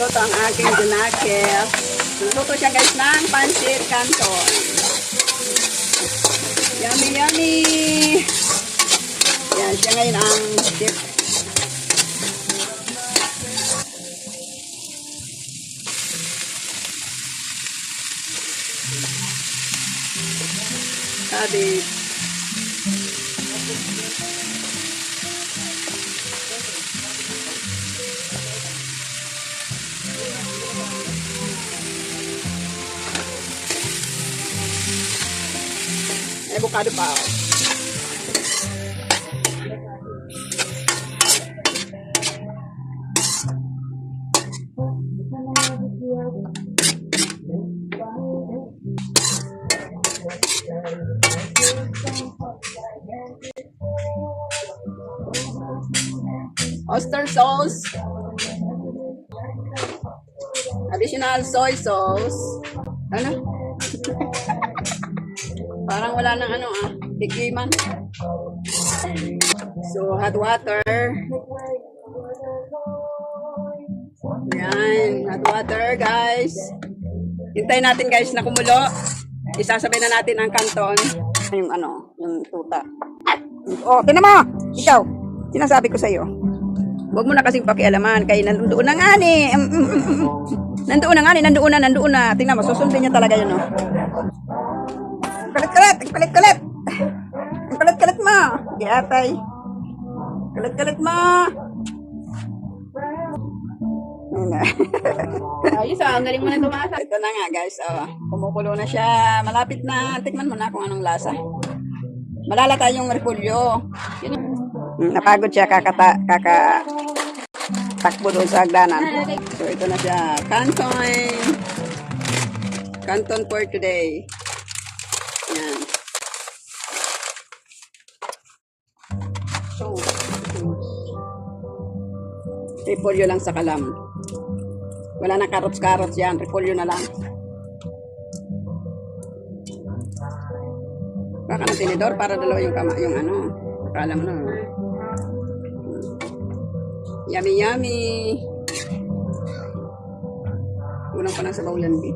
Ito ang aking ginakit. Luto siya guys ng pancit canton. Yummy, yummy! Yan, siya ngayon ang tip. Cabbage. Avocado pa. Oyster sauce. Additional soy sauce. Ano? Parang wala nang ano tikiman. So, hot water. Yan, hot water guys. Hintayin natin guys na kumulo. Isasabay na natin ang canton. Yung yung tuta. Oh, tinan mo! Ikaw, sinasabi ko sa'yo. Huwag mo na kasing pakialaman. Kaya nandoon na nga ni. Nandoon na nga ni, nandoon na. Tingnan mo, susundin niya talaga yun, Kalit-kalit mo. Giatay. Kalit-kalit mo. Ayos ang galing mo na tumasa. Ito na nga guys, kumukulo na siya. Malapit na. Tikman mo na kung anong lasa. Malalata yung repolyo. Napagod siya takbo doon sa hagdanan. So ito na siya. Canton for today. Yan. So, repolyo lang sa kalam. Wala na carrots yan. Repolyo na lang. Baka ng tinidor para dalawa yung kala mo na. Yummy, yummy. Unang pa lang sa baulan, B.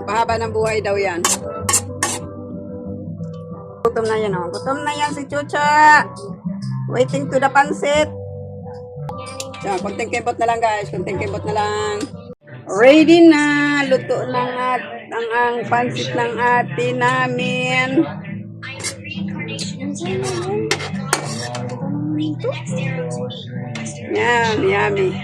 Pahaba ng buhay daw yan. Gutom na yan, Gutom na yan si Chucha. Waiting to the pancit. So, konting kembot na lang guys. Konting kembot na lang. Ready na. Luto na ang pancit ng ate namin. Yan, yummy.